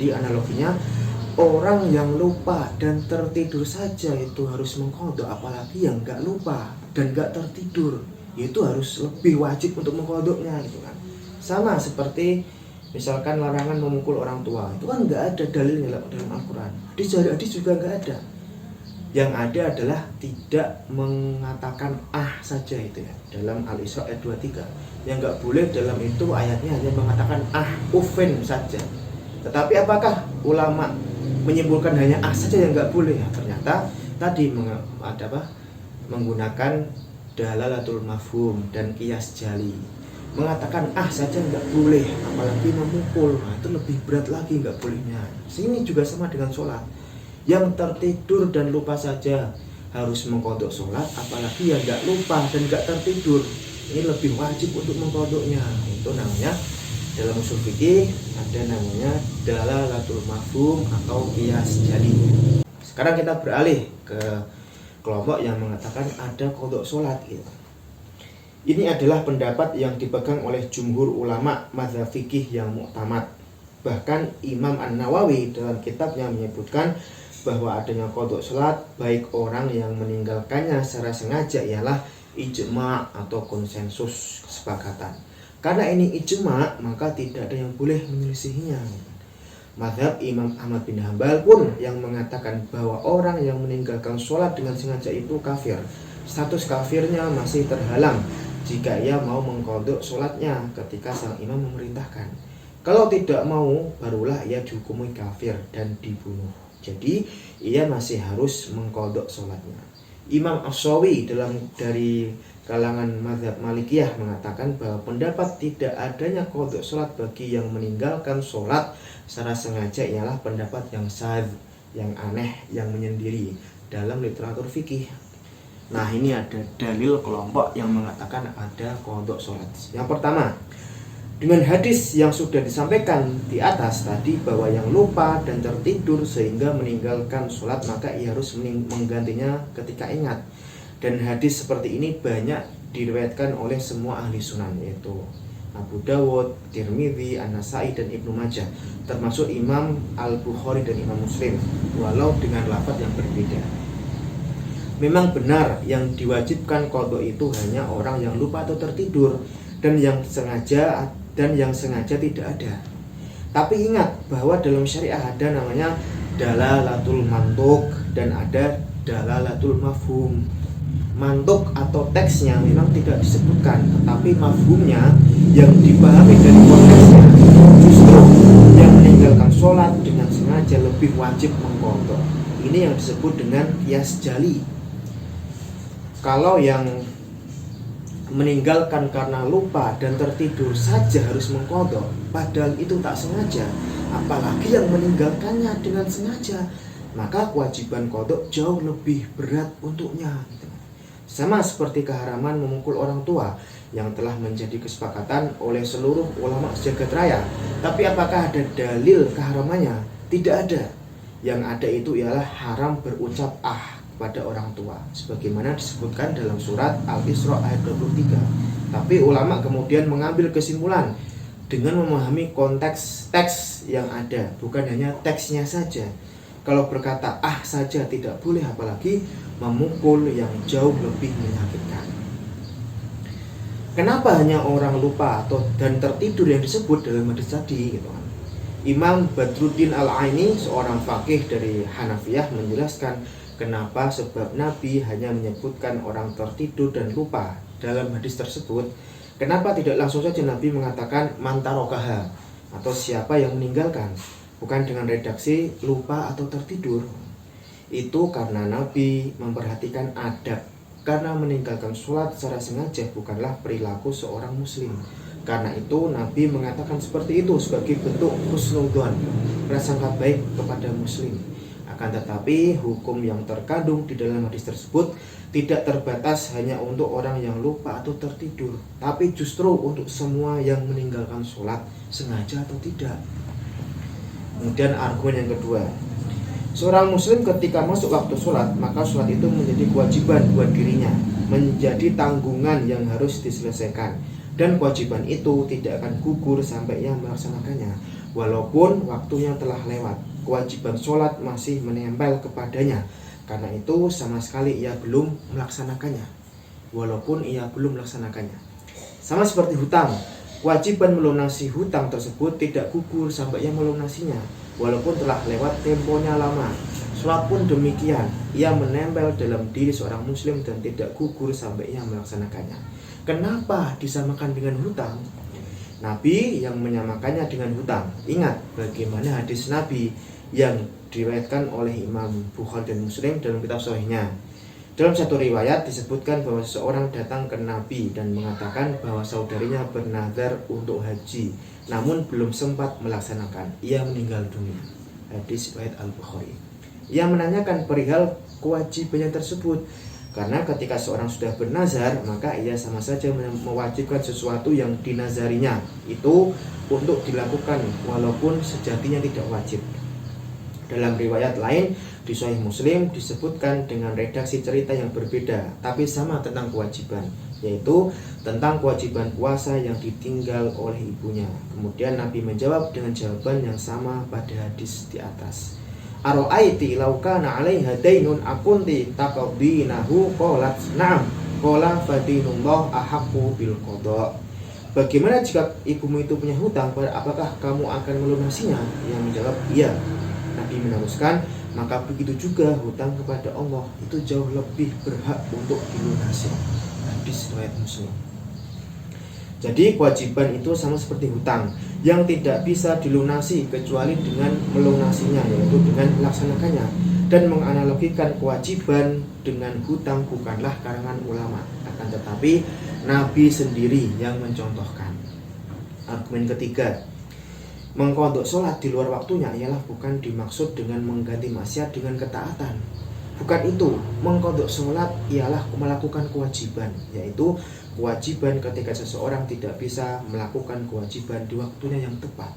Jadi analoginya, orang yang lupa dan tertidur saja itu harus mengqadha, apalagi yang nggak lupa dan nggak tertidur, itu harus lebih wajib untuk mengqadhanya gitu kan. Sama seperti misalkan larangan memukul orang tua, itu kan nggak ada dalilnya dalam Al-Quran. Di hadis juga nggak ada. Yang ada adalah tidak mengatakan saja itu ya, dalam Al-Isra ayat 23. Yang nggak boleh dalam itu ayatnya hanya mengatakan ufin saja. Tetapi apakah ulama menyimpulkan hanya saja yang nggak boleh? Ya, ternyata tadi menggunakan dalalatul mafhum dan qiyas jali. Mengatakan saja nggak boleh, apalagi memukul, itu lebih berat lagi nggak bolehnya. Sini juga sama dengan sholat. Yang tertidur dan lupa saja harus mengqadha sholat, apalagi yang nggak lupa dan nggak tertidur, ini lebih wajib untuk mengqadhanya. Itu namanya dalam usul fikih ada namanya dalalatul mafhum atau qiyas jali. Sekarang kita beralih ke kelompok yang mengatakan ada qadha sholat gitu. Ini adalah pendapat yang dipegang oleh jumhur ulama mazhab fikih yang mu'tamad. Bahkan Imam An-Nawawi dalam kitabnya menyebutkan bahwa adanya qadha sholat baik orang yang meninggalkannya secara sengaja ialah ijma' atau konsensus kesepakatan. Karena ini ijma', maka tidak ada yang boleh menyelisihinya. Mazhab Imam Ahmad bin Hanbal pun yang mengatakan bahwa orang yang meninggalkan sholat dengan sengaja itu kafir. Status kafirnya masih terhalang jika ia mau mengqadha sholatnya ketika sang imam memerintahkan. Kalau tidak mau, barulah ia dihukumi kafir dan dibunuh. Jadi ia masih harus mengqadha sholatnya. Imam Ash-Shawi dari kalangan mazhab Malikiyah mengatakan bahwa pendapat tidak adanya qadha sholat bagi yang meninggalkan sholat secara sengaja ialah pendapat yang syadz, yang aneh, yang menyendiri dalam literatur fikih. Nah, ini ada dalil kelompok yang mengatakan ada qadha sholat. Yang pertama, dengan hadis yang sudah disampaikan di atas tadi bahwa yang lupa dan tertidur sehingga meninggalkan sholat maka ia harus menggantinya ketika ingat. Dan hadis seperti ini banyak diriwayatkan oleh semua ahli sunan, yaitu Abu Dawud, Tirmidzi, An-Nasai dan Ibnu Majah, termasuk Imam Al-Bukhari dan Imam Muslim, walau dengan lafaz yang berbeda. Memang benar yang diwajibkan qadha itu hanya orang yang lupa atau tertidur dan yang sengaja tidak ada. Tapi ingat bahwa dalam syariah ada namanya dalalatul mantuk dan ada dalalatul mafhum. Mantuk atau teksnya memang tidak disebutkan, tetapi mafhumnya yang dipahami dari konteksnya justru yang meninggalkan sholat dengan sengaja lebih wajib mengqadha. Ini yang disebut dengan qiyas jali. Kalau yang meninggalkan karena lupa dan tertidur saja harus mengqadha, padahal itu tak sengaja, apalagi yang meninggalkannya dengan sengaja, maka kewajiban qadha jauh lebih berat untuknya. Sama seperti keharaman memukul orang tua yang telah menjadi kesepakatan oleh seluruh ulama sejagat raya. Tapi apakah ada dalil keharamannya? Tidak ada. Yang ada itu ialah haram berucap kepada orang tua, sebagaimana disebutkan dalam surat Al-Isra ayat 23. Tapi ulama kemudian mengambil kesimpulan dengan memahami konteks teks yang ada, bukan hanya teksnya saja. Kalau berkata saja tidak boleh, apalagi memukul yang jauh lebih menyakitkan. Kenapa hanya orang lupa dan tertidur yang disebut dalam hadis tadi gitu kan? Imam Badruddin Al-Aini, seorang faqih dari Hanafiyah, menjelaskan kenapa sebab Nabi hanya menyebutkan orang tertidur dan lupa dalam hadis tersebut. Kenapa tidak langsung saja Nabi mengatakan mantarokaha atau siapa yang meninggalkan, bukan dengan redaksi lupa atau tertidur. Itu karena Nabi memperhatikan adab, karena meninggalkan sholat secara sengaja bukanlah perilaku seorang muslim. Karena itu Nabi mengatakan seperti itu sebagai bentuk husnudzon, prasangka baik kepada muslim. Akan tetapi hukum yang terkandung di dalam hadis tersebut tidak terbatas hanya untuk orang yang lupa atau tertidur, tapi justru untuk semua yang meninggalkan sholat sengaja atau tidak. Kemudian argumen yang kedua, seorang muslim ketika masuk waktu sholat, maka sholat itu menjadi kewajiban buat dirinya, menjadi tanggungan yang harus diselesaikan, dan kewajiban itu tidak akan gugur sampai ia melaksanakannya. walaupun waktunya telah lewat. Kewajiban sholat masih menempel kepadanya, karena itu sama sekali ia belum melaksanakannya, walaupun ia belum melaksanakannya. Sama seperti hutang, kewajiban melunasi hutang tersebut tidak gugur sampai ia melunasinya, walaupun telah lewat temponya lama. Sholat pun demikian, ia menempel dalam diri seorang muslim dan tidak gugur sampai ia melaksanakannya. Kenapa disamakan dengan hutang? Nabi yang menyamakannya dengan hutang. Ingat bagaimana hadis Nabi yang diriwayatkan oleh Imam Bukhari dan Muslim dalam kitab Sahihnya. Dalam satu riwayat disebutkan bahwa seseorang datang ke Nabi dan mengatakan bahwa saudarinya bernazar untuk haji, namun belum sempat melaksanakan. Ia meninggal dunia. Hadis riwayat Al-Bukhari. Ia menanyakan perihal kewajibannya tersebut, karena ketika seorang sudah bernazar, maka ia sama saja mewajibkan sesuatu yang dinazarinya itu untuk dilakukan, walaupun sejatinya tidak wajib. Dalam riwayat lain di Sahih Muslim disebutkan dengan redaksi cerita yang berbeda, tapi sama tentang kewajiban, yaitu tentang kewajiban puasa yang ditinggal oleh ibunya. Kemudian Nabi menjawab dengan jawaban yang sama pada hadis di atas. Aro'aiti law kana 'alaiha dainun akunti taqdinahu qalat na'am qala fadinullah ahaqqu bil qada. Bagaimana jika ibumu itu punya hutang, apakah kamu akan melunasinya? Ia menjawab iya. Nabi meneruskan, maka begitu juga hutang kepada Allah itu jauh lebih berhak untuk dilunasi. Hadis riwayat Muslim. Jadi kewajiban itu sama seperti hutang yang tidak bisa dilunasi kecuali dengan melunasinya, yaitu dengan melaksanakannya. Dan menganalogikan kewajiban dengan hutang bukanlah karangan ulama, akan tetapi Nabi sendiri yang mencontohkan. Argumen ketiga, mengqadha sholat di luar waktunya ialah bukan dimaksud dengan mengganti maksiat dengan ketaatan. Bukan itu, mengqadha sholat ialah melakukan kewajiban, yaitu kewajiban ketika seseorang tidak bisa melakukan kewajiban di waktunya yang tepat.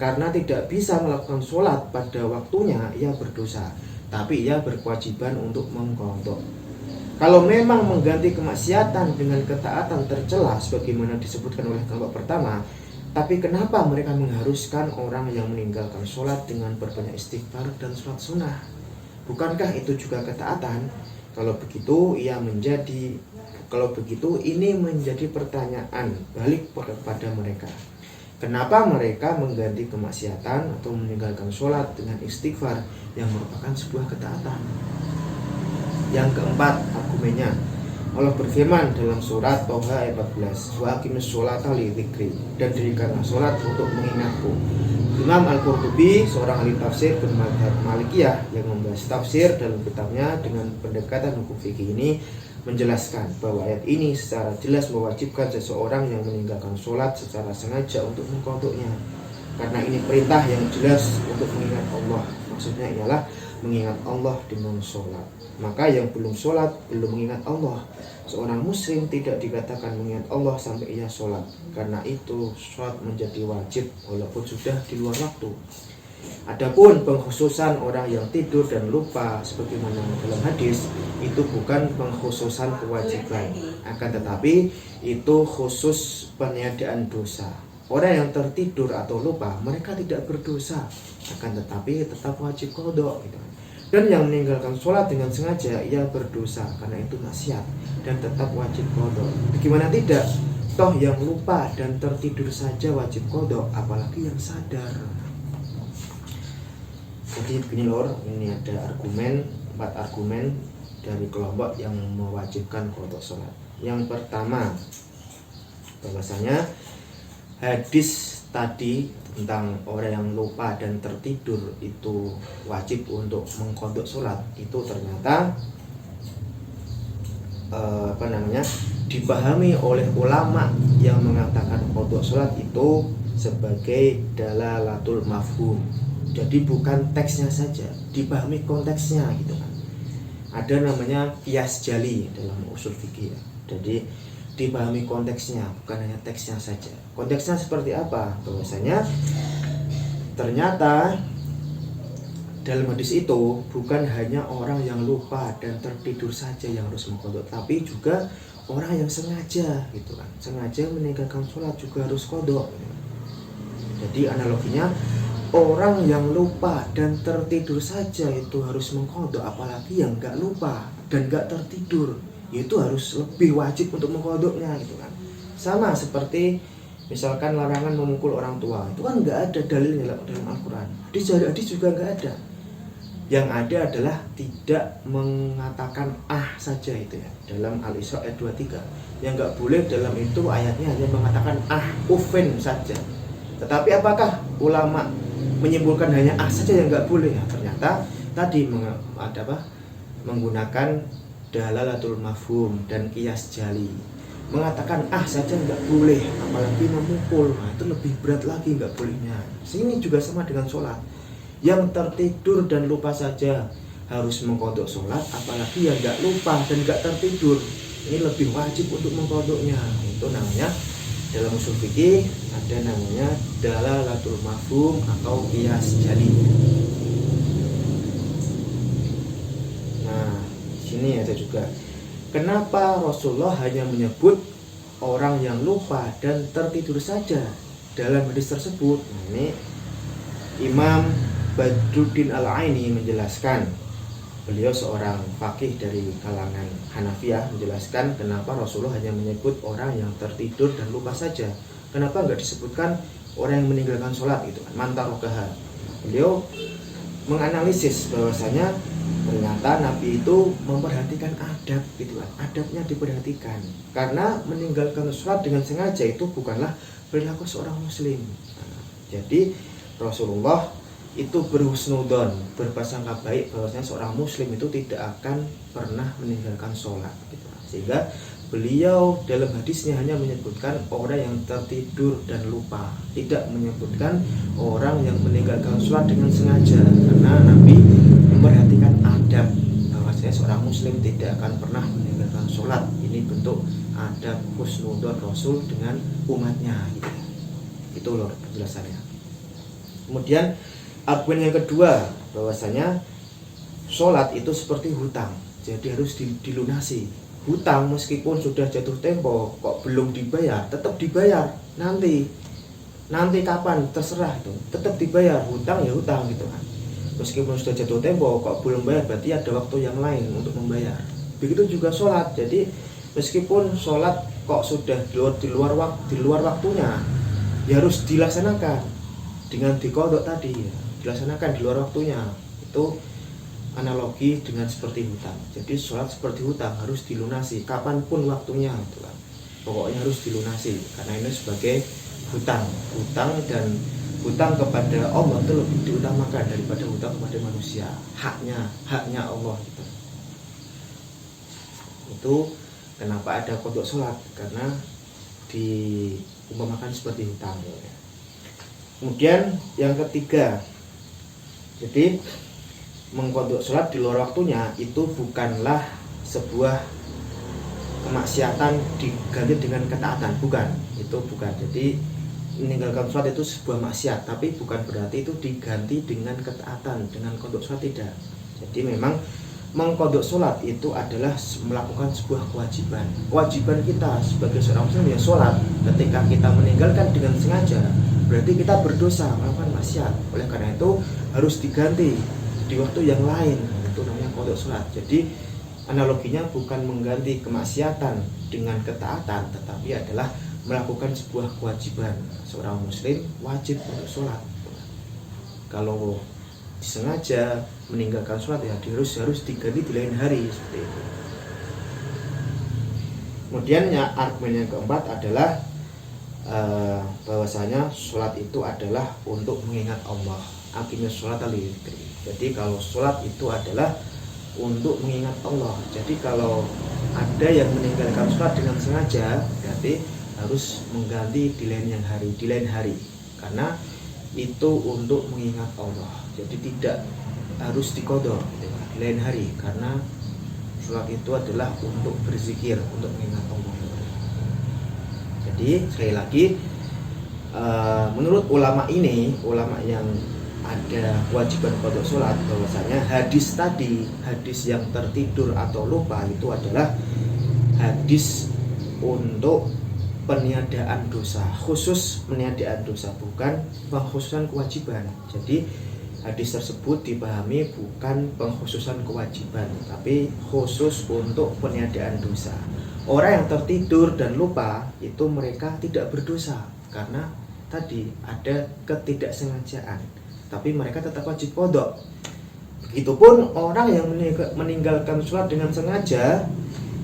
Karena tidak bisa melakukan sholat pada waktunya, ia berdosa, tapi ia berkewajiban untuk mengqadha. Kalau memang mengganti kemaksiatan dengan ketaatan tercela sebagaimana disebutkan oleh kelompok pertama, tapi kenapa mereka mengharuskan orang yang meninggalkan sholat dengan berbanyak istighfar dan sholat sunnah? Bukankah itu juga ketaatan? Kalau begitu ini menjadi pertanyaan balik kepada mereka. Kenapa mereka mengganti kemaksiatan atau meninggalkan sholat dengan istighfar yang merupakan sebuah ketaatan? Yang keempat, argumennya, Allah berfirman dalam surat Toha ayat 14, wa aqimis sholata li dzikri, dan dirikanlah sholat untuk mengingatku. Imam Al-Qurtubi, seorang ahli tafsir bermadzhab Malikiyah yang membahas tafsir dalam kitabnya dengan pendekatan hukum fikih ini, menjelaskan bahwa ayat ini secara jelas mewajibkan seseorang yang meninggalkan sholat secara sengaja untuk mengqadhanya. Karena ini perintah yang jelas untuk mengingat Allah. Maksudnya ialah mengingat Allah dengan sholat. Maka yang belum sholat belum mengingat Allah. Seorang muslim tidak dikatakan mengingat Allah sampai ia sholat. Karena itu sholat menjadi wajib walaupun sudah di luar waktu. Adapun pengkhususan orang yang tidur dan lupa sebagaimana dalam hadis, itu bukan pengkhususan kewajiban, akan tetapi itu khusus peniadaan dosa. Orang yang tertidur atau lupa, mereka tidak berdosa, akan tetapi tetap wajib qadha gitu. Dan yang meninggalkan sholat dengan sengaja, ia berdosa karena itu maksiat dan tetap wajib qadha. Bagaimana tidak? Toh yang lupa dan tertidur saja wajib qadha, apalagi yang sadar. Jadi begini lor, ini ada 4 argumen dari kelompok yang mewajibkan qadha sholat. Yang pertama, bahwasanya hadis tadi tentang orang yang lupa dan tertidur itu wajib untuk mengqadha sholat, itu ternyata dipahami oleh ulama yang mengatakan qadha sholat itu sebagai dalalatul mafhum. Jadi bukan teksnya saja, dipahami konteksnya gitu kan. Ada namanya qiyas jali dalam usul fikih ya. Jadi dipahami konteksnya, bukan hanya teksnya saja. Konteksnya seperti apa? Bahwasanya ternyata dalam hadis itu bukan hanya orang yang lupa dan tertidur saja yang harus mengqadha, tapi juga orang yang sengaja gitu kan. Sengaja meninggalkan sholat juga harus qadha. Jadi analoginya, orang yang lupa dan tertidur saja itu harus mengqadha, apalagi yang nggak lupa dan nggak tertidur, itu harus lebih wajib untuk mengqadhanya gitu kan. Sama seperti misalkan larangan memukul orang tua, itu kan nggak ada dalilnya dalam Al-Quran. Di hadis juga nggak ada. Yang ada adalah tidak mengatakan saja itu ya, dalam Al-Isra ayat 23. Yang nggak boleh dalam itu ayatnya hanya mengatakan uffin saja. Tetapi apakah ulama menyimpulkan hanya saja yang nggak boleh? Ya, ternyata tadi menggunakan dalalatul mafhum dan qiyas jali. Mengatakan saja nggak boleh, apalagi memukul, itu lebih berat lagi nggak bolehnya. Sini juga sama dengan sholat. Yang tertidur dan lupa saja harus mengqadha sholat, apalagi yang nggak lupa dan nggak tertidur, ini lebih wajib untuk mengqadhanya. Itu namanya dalam usul fikih ada namanya dalalatul mafhum atau qiyas jali. Nah, sini ada juga kenapa Rasulullah hanya menyebut orang yang lupa dan tertidur saja dalam hadis tersebut. Nah, ini Imam Badruddin Al-Aini menjelaskan, beliau seorang faqih dari kalangan Hanafiyah, menjelaskan kenapa Rasulullah hanya menyebut orang yang tertidur dan lupa saja. Kenapa nggak disebutkan orang yang meninggalkan sholat gitu kan, mantarokaha. Beliau menganalisis bahwasanya ternyata Nabi itu memperhatikan adab gitu kan, adabnya diperhatikan. Karena meninggalkan sholat dengan sengaja itu bukanlah perilaku seorang muslim. Jadi Rasulullah itu berhusnudon, berprasangka baik bahwasanya seorang muslim itu tidak akan pernah meninggalkan sholat gitu. Sehingga beliau dalam hadisnya hanya menyebutkan orang yang tertidur dan lupa, tidak menyebutkan orang yang meninggalkan sholat dengan sengaja, karena Nabi memperhatikan adab bahwasanya seorang muslim tidak akan pernah meninggalkan sholat. Ini bentuk adab husnudon Rasul dengan umatnya gitu. Itu loh penjelasannya. Kemudian argumen yang kedua, bahwasanya sholat itu seperti hutang, jadi harus dilunasi. Hutang meskipun sudah jatuh tempo kok belum dibayar, tetap dibayar nanti kapan terserah, itu tetap dibayar. Hutang ya hutang gitu kan, meskipun sudah jatuh tempo kok belum bayar, berarti ada waktu yang lain untuk membayar. Begitu juga sholat, jadi meskipun sholat kok sudah di luar waktunya, ya harus dilaksanakan dengan diqadha tadi ya, dilaksanakan di luar waktunya. Itu analogi dengan seperti hutang. Jadi sholat seperti hutang, harus dilunasi kapanpun waktunya gitu kan. Pokoknya harus dilunasi karena ini sebagai hutang. Dan hutang kepada Allah itu lebih diutamakan daripada hutang kepada manusia. Haknya Allah gitu. Itu kenapa ada qadha sholat, karena diumpamakan seperti hutang ya. Kemudian yang ketiga, jadi mengqadha sholat di luar waktunya itu bukanlah sebuah kemaksiatan diganti dengan ketaatan, bukan. Itu bukan. Jadi meninggalkan sholat itu sebuah maksiat, tapi bukan berarti itu diganti dengan ketaatan, dengan qadha sholat, tidak. Jadi memang mengqadha sholat itu adalah melakukan sebuah kewajiban. Kewajiban kita sebagai seorang muslim ya sholat. Ketika kita meninggalkan dengan sengaja, berarti kita berdosa, melakukan maksiat. Oleh karena itu harus diganti di waktu yang lain. Itu namanya qadha sholat. Jadi analoginya bukan mengganti kemaksiatan dengan ketaatan, tetapi adalah melakukan sebuah kewajiban. Seorang muslim wajib untuk sholat. Kalau disengaja meninggalkan sholat ya harus diganti di lain hari, seperti itu. Kemudian ya, argumen yang keempat adalah bahwasanya sholat itu adalah untuk mengingat Allah. Aqimis sholata lidzikri. Jadi kalau sholat itu adalah untuk mengingat Allah. Jadi kalau ada yang meninggalkan sholat dengan sengaja, berarti harus mengganti di lain hari, karena itu untuk mengingat Allah. Jadi tidak harus diqadha di lain hari, karena sholat itu adalah untuk berzikir, untuk mengingat Allah. Jadi sekali lagi, menurut ulama yang ada kewajiban qadha sholat, bahwasanya hadis yang tertidur atau lupa itu adalah hadis untuk peniadaan dosa, khusus peniadaan dosa, bukan pengkhususan kewajiban. Jadi hadis tersebut dipahami bukan pengkhususan kewajiban, tapi khusus untuk peniadaan dosa. Orang yang tertidur dan lupa itu mereka tidak berdosa karena tadi ada ketidaksengajaan, tapi mereka tetap wajib qadha. Begitupun orang yang meninggalkan sholat dengan sengaja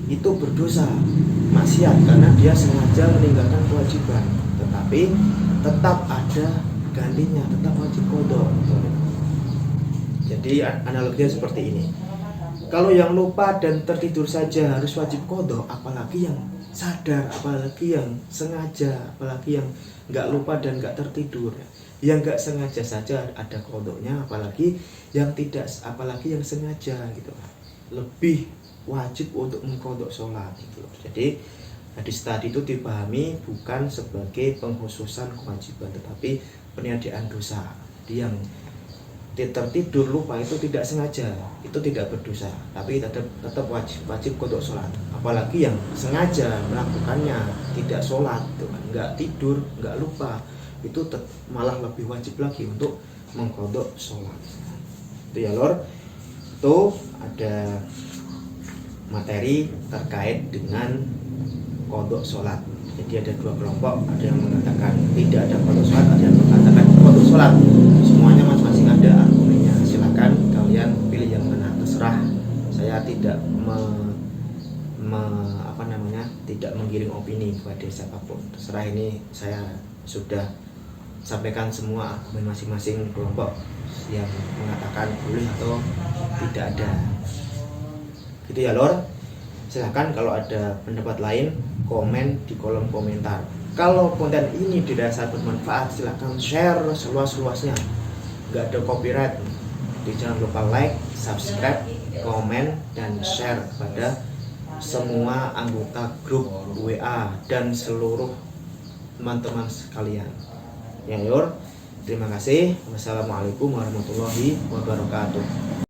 itu berdosa, maksiat, karena dia sengaja meninggalkan kewajiban, tetapi tetap ada gantinya, tetap wajib qadha. Jadi analoginya seperti ini. Kalau yang lupa dan tertidur saja harus wajib qadha, apalagi yang sadar, apalagi yang sengaja, apalagi yang nggak lupa dan nggak tertidur. Yang nggak sengaja saja ada qadhanya, apalagi yang tidak, apalagi yang sengaja gitu. Lebih wajib untuk mengqadha sholat gitu. Jadi hadis tadi itu dipahami bukan sebagai pengkhususan kewajiban, tetapi peniadaan dosa. Jadi yang tertidur lupa itu tidak sengaja, itu tidak berdosa, tapi tetap wajib qadha sholat. Apalagi yang sengaja melakukannya tidak sholat, nggak tidur, nggak lupa, itu malah lebih wajib lagi untuk mengqadha sholat. Itu ya lor, itu ada materi terkait dengan qadha sholat. Jadi ada dua kelompok, ada yang mengatakan tidak ada qadha sholat, ada yang mengatakan qadha sholat. Semuanya masing-masing ada argumennya. Silakan kalian pilih yang mana, terserah. Saya tidak tidak menggiring opini kepada siapapun. Terserah, ini saya sudah sampaikan semua argumen masing-masing kelompok yang mengatakan boleh atau tidak ada. Gitu ya lor. Silahkan kalau ada pendapat lain, komen di kolom komentar. Kalau konten ini dirasa bermanfaat, silahkan share seluas-luasnya. Nggak ada copyright. Jadi jangan lupa like, subscribe, komen, dan share kepada semua anggota grup WA dan seluruh teman-teman sekalian. Ya lor, terima kasih. Wassalamualaikum warahmatullahi wabarakatuh.